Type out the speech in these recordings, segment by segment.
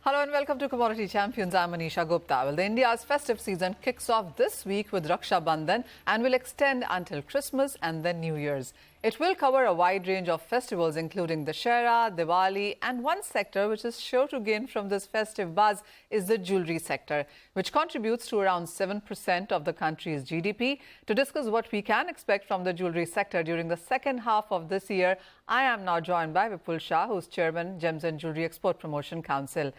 Hello and welcome to Commodity Champions. I'm Manisha Gupta. Well, India's festive season kicks off this week with Raksha Bandhan and will extend until Christmas and then New Year's. It will cover a wide range of festivals including Dussehra, Diwali, and one sector which is sure to gain from this festive buzz is the jewellery sector, which contributes to around 7% of the country's GDP. To discuss what we can expect from the jewellery sector during the second half of this year, I am now joined by Vipul Shah, who's Chairman, Gems and Jewellery Export Promotion Council.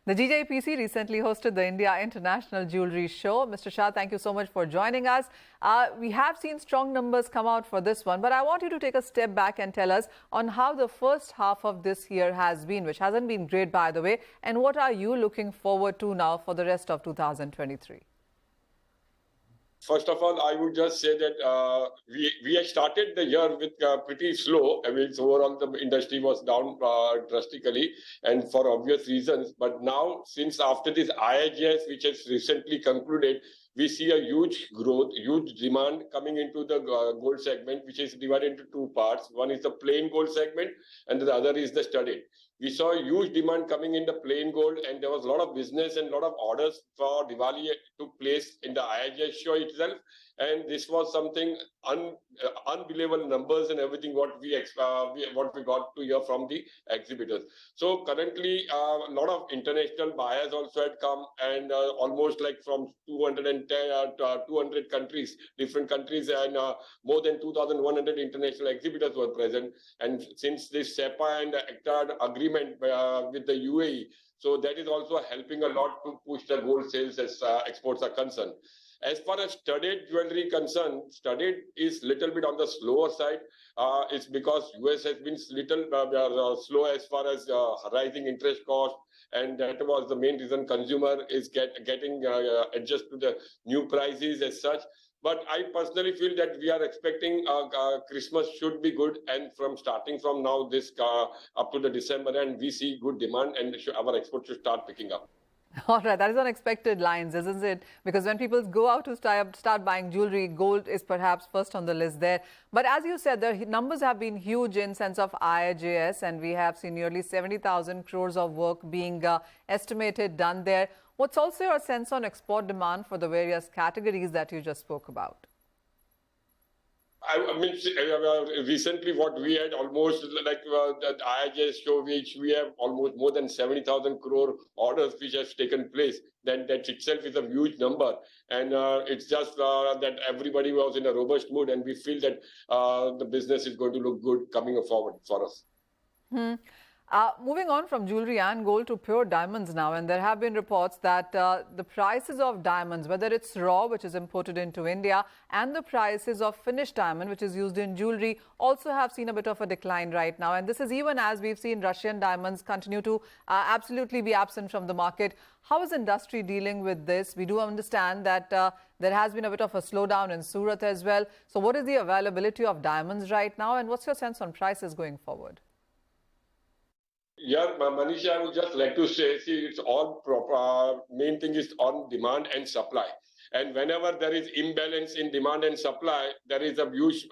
The GJPC recently hosted the India International Jewellery Show. Mr. Shah, thank you so much for joining us. We have seen strong numbers come out for this one, but I want you to take a step back and tell us on how the first half of this year has been, which hasn't been great, by the way, and what are you looking forward to now for the rest of 2023? First of all, I would just say that we had started the year with pretty slow. I mean, overall the industry was down drastically and for obvious reasons. But now, since after this IIGS, which has recently concluded, we see a huge growth, huge demand coming into the gold segment, which is divided into two parts. One is the plain gold segment and the other is the studded. We saw a huge demand coming in the plain gold, and there was a lot of business and a lot of orders for Diwali took place in the IIGS show itself. And this was something unbelievable numbers and everything what we got to hear from the exhibitors. So currently, a lot of international buyers also had come, and almost like from 210 200 countries, different countries, and more than 2,100 international exhibitors were present. And since this SEPA and ACTA agreement with the UAE, so that is also helping a lot to push the gold sales as exports are concerned. As far as studded jewelry concerned, studded is little bit on the slower side. It's because US has been little slow as far as rising interest cost, and that was the main reason consumer is getting adjust to the new prices as such. But I personally feel that we are expecting Christmas should be good, and starting from now this up to the December, and we see good demand, and our exports should start picking up. All right, that is unexpected lines, isn't it? Because when people go out to start buying jewelry, gold is perhaps first on the list there. But as you said, the numbers have been huge in sense of IIGS, and we have seen nearly 70,000 crores of work being estimated done there. What's also your sense on export demand for the various categories that you just spoke about? I mean, recently what we had almost like the IIGS show, which we have almost more than 70,000 crore orders which has taken place. Then that itself is a huge number. And it's just that everybody was in a robust mood, and we feel that the business is going to look good coming forward for us. Moving on from jewelry and gold to pure diamonds now, and there have been reports that the prices of diamonds, whether it's raw, which is imported into India, and the prices of finished diamond, which is used in jewelry, also have seen a bit of a decline right now. And this is even as we've seen Russian diamonds continue to absolutely be absent from the market. How is industry dealing with this? We do understand that there has been a bit of a slowdown in Surat as well. So what is the availability of diamonds right now, and what's your sense on prices going forward? Yeah, Manisha, I would just like to say, see, it's all proper. Main thing is on demand and supply. And whenever there is imbalance in demand and supply, there is a huge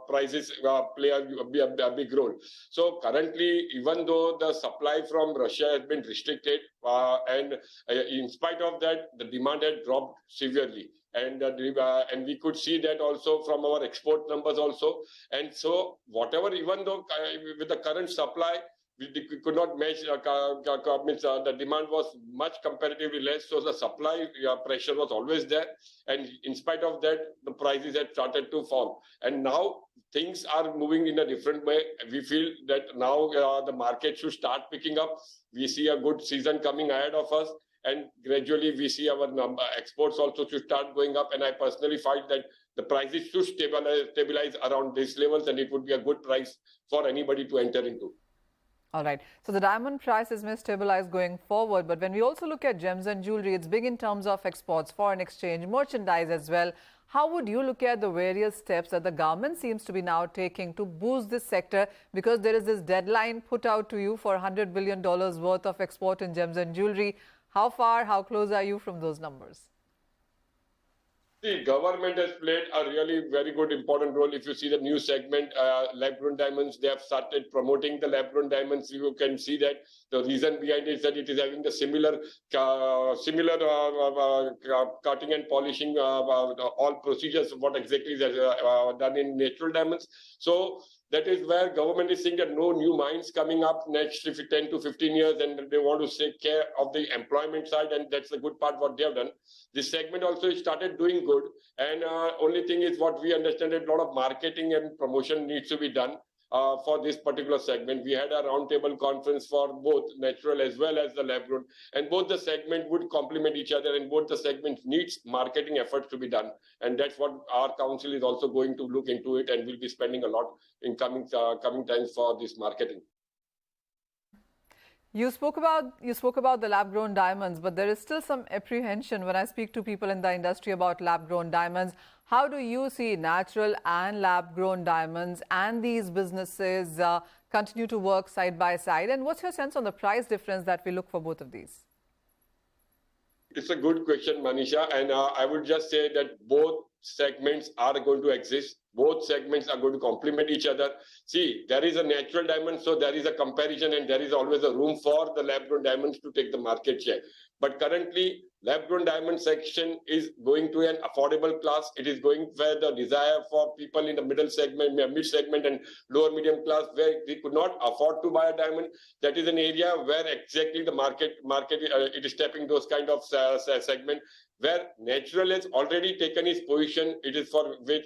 prices play a big role. So currently, even though the supply from Russia has been restricted, and in spite of that, the demand had dropped severely. And we could see that also from our export numbers also. And so whatever, even though with the current supply, we could not match, the demand was much comparatively less. So the supply pressure was always there. And in spite of that, the prices had started to fall. And now things are moving in a different way. We feel that now the market should start picking up. We see a good season coming ahead of us. And gradually we see our exports also to start going up. And I personally find that the prices should stabilize around these levels, and it would be a good price for anybody to enter into. All right. So the diamond prices may stabilize going forward. But when we also look at gems and jewelry, it's big in terms of exports, foreign exchange, merchandise as well. How would you look at the various steps that the government seems to be now taking to boost this sector? Because there is this deadline put out to you for $100 billion worth of export in gems and jewelry. How far, how close are you from those numbers? The government has played a really very good important role. If you see the new segment, lab-grown diamonds, they have started promoting the lab-grown diamonds. You can see that the reason behind it is that it is having the similar cutting and polishing all procedures of what exactly is done in natural diamonds. So that is where government is saying that no new mines coming up next 10 to 15 years, and they want to take care of the employment side, and that's the good part what they have done. This segment also started doing good, and only thing is what we understand that a lot of marketing and promotion needs to be done for this particular segment. We had a roundtable conference for both natural as well as the lab grown, and both the segment would complement each other, and both the segments needs marketing efforts to be done, and that's what our council is also going to look into it, and will be spending a lot in coming times for this marketing. You spoke about the lab-grown diamonds, but there is still some apprehension when I speak to people in the industry about lab-grown diamonds. How do you see natural and lab-grown diamonds and these businesses continue to work side by side? And what's your sense on the price difference that we look for both of these? It's a good question, Manisha, and I would just say that both segments are going to exist. Both segments are going to complement each other. See, there is a natural diamond, so there is a comparison, and there is always a room for the lab-grown diamonds to take the market share. But currently, lab-grown diamond section is going to an affordable class. It is going where the desire for people in the middle segment, mid-segment and lower medium class, where they could not afford to buy a diamond. That is an area where exactly the market it is tapping those kind of segment, where natural has already taken its position. It is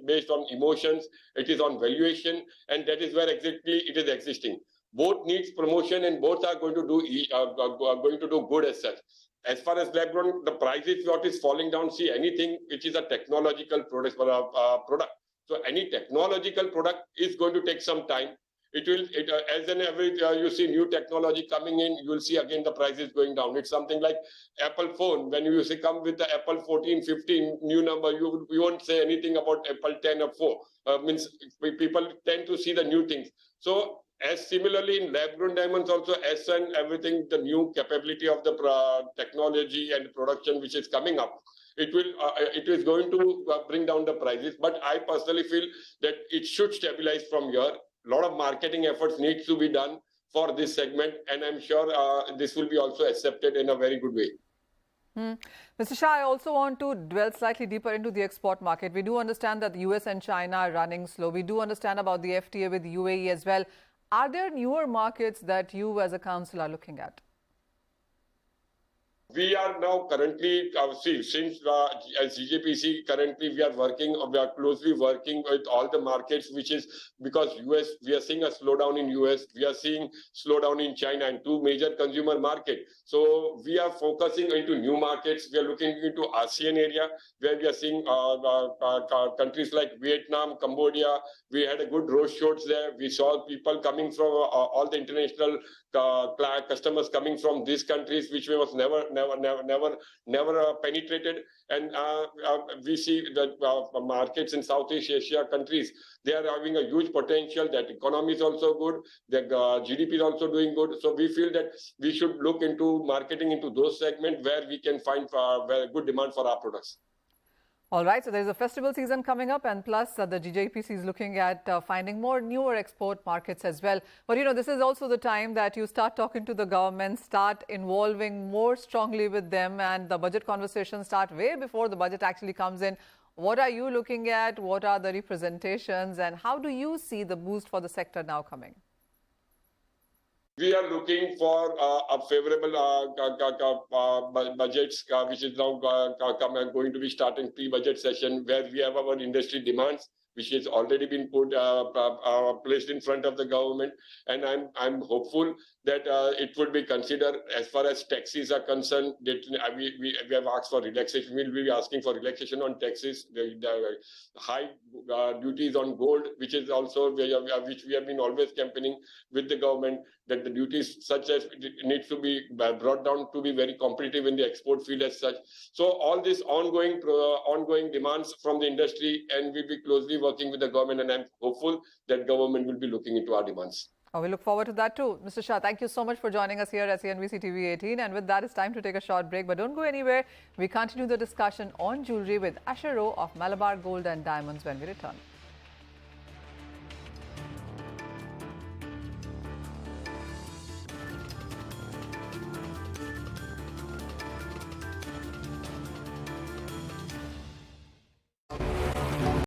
based on emotions, it is on valuation, and that is where exactly it is existing. Both needs promotion, and both are going to do good as such. As far as lab-grown, the price is what is falling down. See, anything which is a technological product, so any technological product is going to take some time. It will, as an average, you see new technology coming in, you will see again the prices going down. It's something like Apple phone. When you come with the Apple 14, 15 new number, you won't say anything about Apple 10 or 4. Means people tend to see the new things. So as similarly in lab-grown diamonds also, as and everything, the new capability of the technology and production which is coming up, it is going to bring down the prices. But I personally feel that it should stabilize from here. A lot of marketing efforts needs to be done for this segment, and I'm sure this will be also accepted in a very good way. Mr. Shah, I also want to dwell slightly deeper into the export market. We do understand that the US and China are running slow. We do understand about the FTA with the UAE as well. Are there newer markets that you as a council are looking at? We are now currently, since as GJPC, currently we are closely working with all the markets, which is because US, we are seeing a slowdown in US, we are seeing slowdown in China, and two major consumer markets. So we are focusing into new markets. We are looking into ASEAN area, where we are seeing countries like Vietnam, Cambodia. We had a good road shows there. We saw people coming from all the international customers coming from these countries, which was never penetrated. And we see that markets in Southeast Asia countries, they are having a huge potential. That economy is also good. The GDP is also doing good. So we feel that we should look into marketing into those segments where we can find very good demand for our products. All right, so there's a festival season coming up, and plus the GJPC is looking at finding more newer export markets as well. But you know, this is also the time that you start talking to the government, start involving more strongly with them, and the budget conversations start way before the budget actually comes in. What are you looking at? What are the representations, and how do you see the boost for the sector now coming? We are looking for a favorable budgets, which is now going to be starting pre-budget session, where we have our industry demands, which has already been placed in front of the government, and I'm hopeful that it would be considered. As far as taxes are concerned, that we have asked for relaxation. We'll be asking for relaxation on taxes, the high duties on gold, which is also which we have been always campaigning with the government, that the duties such as it needs to be brought down to be very competitive in the export field as such. So all these ongoing demands from the industry, and we'll be closely working with the government, and I'm hopeful that government will be looking into our demands. Oh, we look forward to that too. Mr. Shah, thank you so much for joining us here at CNBC TV 18. And with that, it's time to take a short break. But don't go anywhere. We continue the discussion on jewelry with Asher Rowe of Malabar Gold and Diamonds when we return.